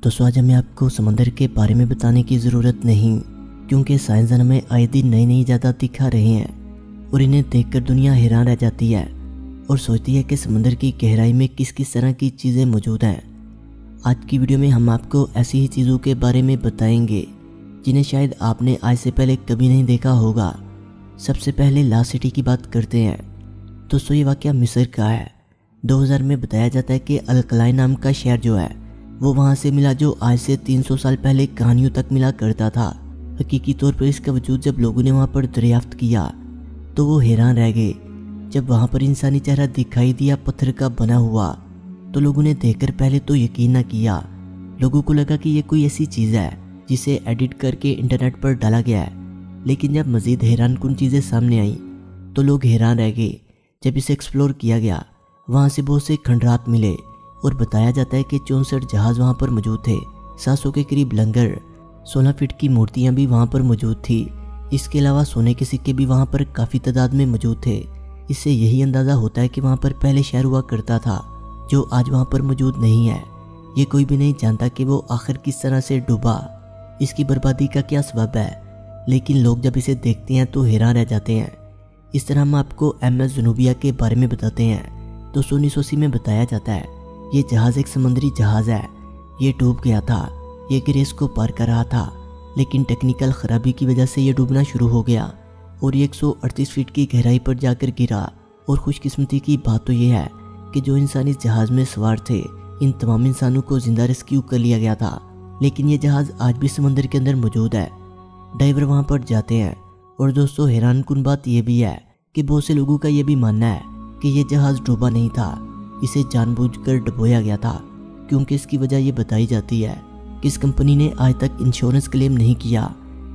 दोस्तों आज हमें आपको समंदर के बारे में बताने की ज़रूरत नहीं, क्योंकि साइंसदान हमें आए दिन नई नई इजादात दिखा रहे हैं और इन्हें देखकर दुनिया हैरान रह जाती है और सोचती है कि समंदर की गहराई में किस किस तरह की चीज़ें मौजूद हैं। आज की वीडियो में हम आपको ऐसी ही चीज़ों के बारे में बताएंगे जिन्हें शायद आपने आज से पहले कभी नहीं देखा होगा। सबसे पहले लास्ट सिटी की बात करते हैं। दोस्तों ये वाक़या मिस्र का है। 2000 में बताया जाता है कि अल-कलाई नाम का शहर जो है वो वहाँ से मिला, जो आज से 300 साल पहले कहानियों तक मिला करता था। हकीकी तौर पर इसका वजूद जब लोगों ने वहाँ पर दरियाफ्त किया तो वो हैरान रह गए। जब वहाँ पर इंसानी चेहरा दिखाई दिया पत्थर का बना हुआ तो लोगों ने देखकर पहले तो यकीन न किया। लोगों को लगा कि ये कोई ऐसी चीज़ है जिसे एडिट करके इंटरनेट पर डाला गया है, लेकिन जब मज़ीद हैरानकुन चीज़ें सामने आई तो लोग हैरान रह गए। जब इसे एक्सप्लोर किया गया वहाँ से बहुत से खंडरात मिले और बताया जाता है कि 64 जहाज़ वहाँ पर मौजूद थे। 700 के करीब लंगर, 16 फीट की मूर्तियाँ भी वहाँ पर मौजूद थी। इसके अलावा सोने के सिक्के भी वहाँ पर काफ़ी तादाद में मौजूद थे। इससे यही अंदाज़ा होता है कि वहाँ पर पहले शहर हुआ करता था जो आज वहाँ पर मौजूद नहीं है। ये कोई भी नहीं जानता कि वो आखिर किस तरह से डूबा, इसकी बर्बादी का क्या सबब है, लेकिन लोग जब इसे देखते हैं तो हैरान रह जाते हैं। इस तरह हम आपको MS ज़ुनूबिया के बारे में बताते हैं। तो 1980 में बताया जाता है ये जहाज़ एक समुद्री जहाज़ है। ये डूब गया था। ये ग्रेस को पार कर रहा था, लेकिन टेक्निकल ख़राबी की वजह से ये डूबना शुरू हो गया और ये 138 फीट की गहराई पर जाकर गिरा। और खुशकिस्मती की बात तो ये है कि जो इंसान इस जहाज़ में सवार थे, इन तमाम इंसानों को ज़िंदा रेस्क्यू कर लिया गया था। लेकिन ये जहाज़ आज भी समंदर के अंदर मौजूद है। डाइवर वहाँ पर जाते हैं। और दोस्तों हैरानकुन बात यह भी है कि बहुत से लोगों का ये भी मानना है कि ये जहाज़ डूबा नहीं था, इसे जानबूझकर डुबोया गया था, क्योंकि इसकी वजह ये बताई जाती है कि इस कंपनी ने आज तक इंश्योरेंस क्लेम नहीं किया,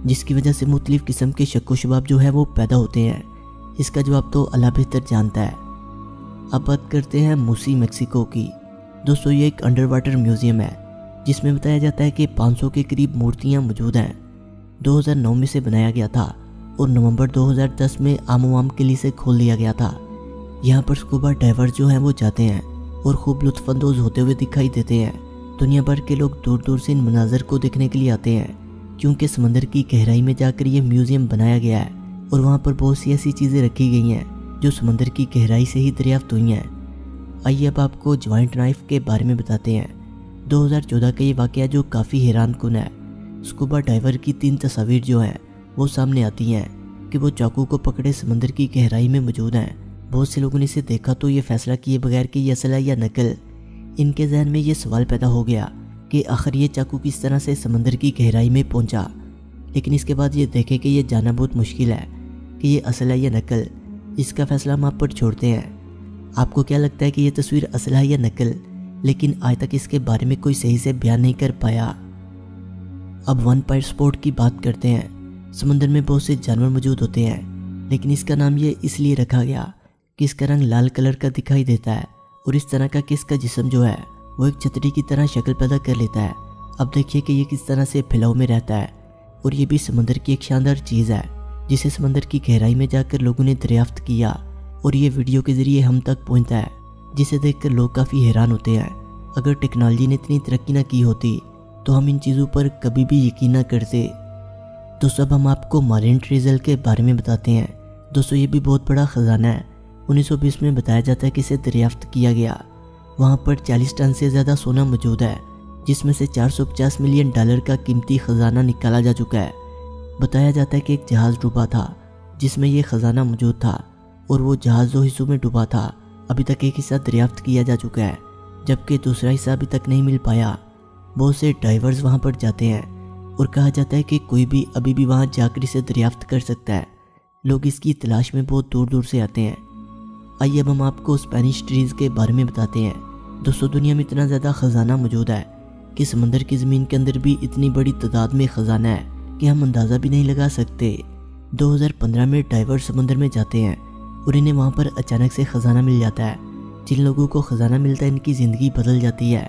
जिसकी वजह से मुख्तलिफ किस्म के शक व शुबात जो है वो पैदा होते हैं। इसका जवाब तो अल्लाह बेहतर जानता है। अब बात करते हैं मूसी मेक्सिको की। दोस्तों ये एक अंडर वाटर म्यूज़ियम है जिसमें बताया जाता है कि 500 के करीब मूर्तियाँ मौजूद हैं। 2009 में से बनाया गया था और नवंबर 2010 में आम के लिए इसे खोल दिया गया था। यहाँ पर स्कूबा डाइवर्स जो हैं वो जाते हैं और खूब लुत्फानंदोज होते हुए दिखाई देते हैं। दुनिया भर के लोग दूर दूर से इन मनाजर को देखने के लिए आते हैं, क्योंकि समंदर की गहराई में जाकर ये म्यूज़ियम बनाया गया है और वहाँ पर बहुत सी ऐसी चीज़ें रखी गई हैं जो समंदर की गहराई से ही दरियाफ्त हुई हैं। आइए अब आपको जॉइंट नाइफ के बारे में बताते हैं। 2014 का ये वाक़या जो काफ़ी हैरानकुन है। स्कूबा डाइवर की 3 तस्वीर जो हैं वो सामने आती हैं कि वो चाकू को पकड़े समंदर की गहराई में मौजूद हैं। बहुत से लोगों ने इसे देखा तो ये फैसला किए बगैर कि ये असल है या नकल। इनके जहन में ये सवाल पैदा हो गया कि आखिर ये चाकू किस तरह से समंदर की गहराई में पहुंचा। लेकिन इसके बाद ये देखें कि ये जानना बहुत मुश्किल है कि ये असल है या नकल। इसका फैसला हम आप पर छोड़ते हैं। आपको क्या लगता है कि ये तस्वीर असल है या नकल? लेकिन आज तक इसके बारे में कोई सही से बयान नहीं कर पाया। अब वन पाइट स्पोर्ट की बात करते हैं। समंदर में बहुत से जानवर मौजूद होते हैं, लेकिन इसका नाम ये इसलिए रखा गया कि इसका रंग लाल कलर का दिखाई देता है और इस तरह का कि इसका जिस्म जो है वो एक छतरी की तरह शक्ल पैदा कर लेता है। अब देखिए कि ये किस तरह से फैलाव में रहता है। और ये भी समंदर की एक शानदार चीज़ है जिसे समंदर की गहराई में जाकर लोगों ने दरियाफ्त किया और ये वीडियो के ज़रिए हम तक पहुँचता है, जिसे देखकर लोग काफ़ी हैरान होते हैं। अगर टेक्नोलॉजी ने इतनी तरक्की ना की होती तो हम इन चीज़ों पर कभी भी यकीन ना करते। दोस्तों अब हम आपको मारिन ट्रेजर के बारे में बताते हैं। दोस्तों ये भी बहुत बड़ा ख़जाना है। 1920 में बताया जाता है कि इसे दरियाफ्त किया गया। वहाँ पर 40 टन से ज़्यादा सोना मौजूद है, जिसमें से $450 मिलियन का कीमती ख़जाना निकाला जा चुका है। बताया जाता है कि एक जहाज़ डूबा था जिसमें ये ख़जाना मौजूद था और वो जहाज़ 2 हिस्सों में डूबा था। अभी तक एक हिस्सा दरियाफ्त किया जा चुका है, जबकि दूसरा हिस्सा अभी तक नहीं मिल पाया। बहुत से डाइवर्स वहाँ पर जाते हैं और कहा जाता है कि कोई भी अभी भी वहाँ जाकर इसे दरियाफ्त कर सकता है। लोग इसकी तलाश में बहुत दूर दूर से आते हैं। आइए अब हम आपको स्पेनिश ट्रीज़ के बारे में बताते हैं। दोस्तों दुनिया में इतना ज़्यादा ख़जाना मौजूद है कि समंदर की ज़मीन के अंदर भी इतनी बड़ी तादाद में ख़जाना है कि हम अंदाज़ा भी नहीं लगा सकते। 2015 में डाइवर्स समंदर में जाते हैं और इन्हें वहाँ पर अचानक से ख़जाना मिल जाता है। जिन लोगों को ख़जाना मिलता है इनकी ज़िंदगी बदल जाती है।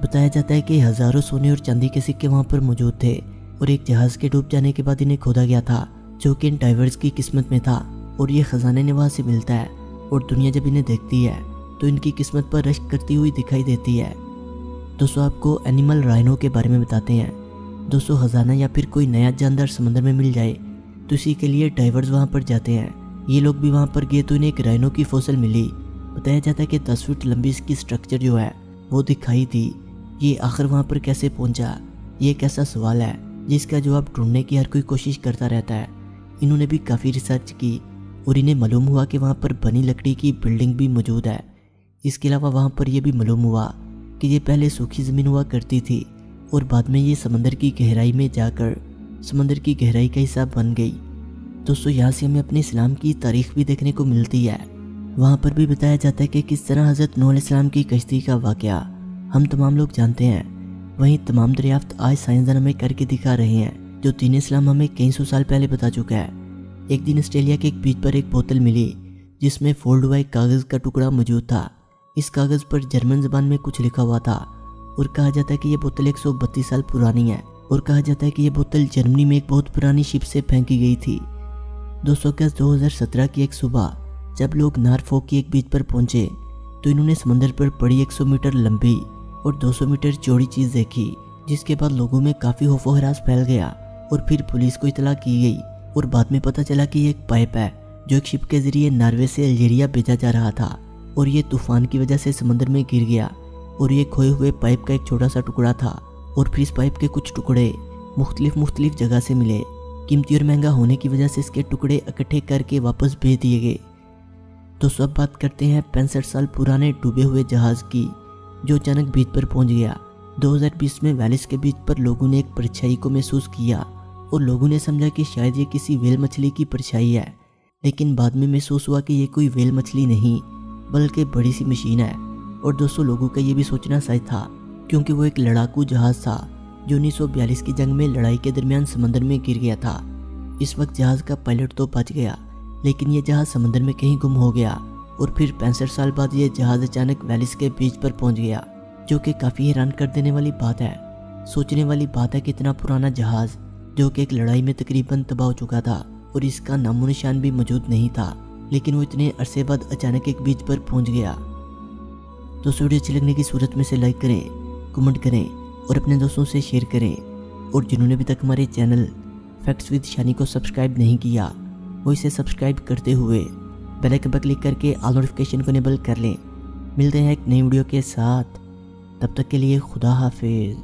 बताया जाता है कि हज़ारों सोने और चांदी के सिक्के वहाँ पर मौजूद थे और एक जहाज़ के डूब जाने के बाद इन्हें खोदा गया था, जो कि इन डाइवर्स की किस्मत में था और ये ख़जाने ने वहाँ से मिलता है। और दुनिया जब इन्हें देखती है तो इनकी किस्मत पर रश्क करती हुई दिखाई देती है। दोस्तों आपको एनिमल राइनो के बारे में बताते हैं। दोस्तों खजाना या फिर कोई नया जानदार समंदर में मिल जाए तो इसी के लिए डाइवर्स वहाँ पर जाते हैं। ये लोग भी वहाँ पर गए तो इन्हें एक राइनो की फॉसिल मिली। बताया जाता है कि 10 फीट लंबी इसकी स्ट्रक्चर जो है वो दिखाई दी। ये आखिर वहाँ पर कैसे पहुँचा, ये एक ऐसा सवाल है जिसका जवाब ढूंढने की हर कोई कोशिश करता रहता है। इन्होंने भी काफ़ी रिसर्च की और इन्हें मालूम हुआ कि वहाँ पर बनी लकड़ी की बिल्डिंग भी मौजूद है। इसके अलावा वहाँ पर यह भी मालूम हुआ कि ये पहले सूखी ज़मीन हुआ करती थी और बाद में ये समंदर की गहराई में जाकर समंदर की गहराई का हिस्सा बन गई। दोस्तों यहाँ से हमें अपने इस्लाम की तारीख भी देखने को मिलती है। वहाँ पर भी बताया जाता है कि किस तरह हज़रत नूह अलैहिस्सलाम की कश्ती का वाक़या हम तमाम लोग जानते हैं। वहीं तमाम दरियाफ्त आज साइंसदान हमें करके दिखा रहे हैं जो दीन इस्लाम हमें कई सौ साल पहले बता चुका है। एक दिन ऑस्ट्रेलिया के एक बीच पर एक बोतल मिली जिसमें फोल्ड हुआ एक कागज़ का टुकड़ा मौजूद था। इस कागज़ पर जर्मन ज़बान में कुछ लिखा हुआ था और कहा जाता है कि यह बोतल 132 साल पुरानी है और कहा जाता है कि यह बोतल जर्मनी में एक बहुत पुरानी शिप से फेंकी गई थी। 200 अगस्त 2017 की एक सुबह जब लोग नॉरफॉक की एक बीच पर पहुंचे तो इन्होंने समंदर पर पड़ी 100 मीटर लंबी और 200 मीटर चौड़ी चीज़ देखी, जिसके बाद लोगों में काफ़ी खौफ व हरास फैल गया और फिर पुलिस को इतला की गई और बाद में पता चला कि ये एक पाइप है जो एक शिप के ज़रिए नॉर्वे से अल्जीरिया भेजा जा रहा था और ये तूफान की वजह से समंदर में गिर गया और ये खोए हुए पाइप का एक छोटा सा टुकड़ा था और फिर इस पाइप के कुछ टुकड़े मुख्तलिफ जगह से मिले। कीमती और महंगा होने की वजह से इसके टुकड़े इकट्ठे करके वापस भेज दिए गए। दोस्तों अब बात करते हैं 65 साल पुराने डूबे हुए जहाज़ की जो अचानक बीच पर पहुंच गया। 2020 में वेलिस के बीच पर लोगों ने एक परछाई को महसूस किया और लोगों ने समझा कि शायद ये किसी व्हेल मछली की परछाई है, लेकिन बाद में महसूस हुआ कि ये कोई व्हेल मछली नहीं बल्कि बड़ी सी मशीन है। और 200 लोगों का ये भी सोचना सही था क्योंकि वो एक लड़ाकू जहाज़ था जो 1942 की जंग में लड़ाई के दरमियान समंदर में गिर गया था। इस वक्त जहाज़ का पायलट तो बच गया लेकिन ये जहाज़ समंदर में कहीं गुम हो गया और फिर 65 साल बाद ये जहाज़ अचानक वेलिस के बीच पर पहुंच गया, जो कि काफ़ी हैरान कर देने वाली बात है। सोचने वाली बात है कि इतना पुराना जहाज़ जो कि एक लड़ाई में तकरीबन तबाह हो चुका था और इसका नामो निशान भी मौजूद नहीं था, लेकिन वो इतने अरसे बाद अचानक एक बीच पर पहुंच गया। तो वीडियो अच्छी लगने की सूरत में से लाइक करें, कमेंट करें और अपने दोस्तों से शेयर करें। और जिन्होंने अभी तक हमारे चैनल फैक्ट्स विद शानी को सब्सक्राइब नहीं किया वो इसे सब्सक्राइब करते हुए बेल आइकन पर क्लिक करके ऑल नोटिफिकेशन को इनेबल कर लें। मिलते हैं एक नई वीडियो के साथ, तब तक के लिए खुदा हाफिज़।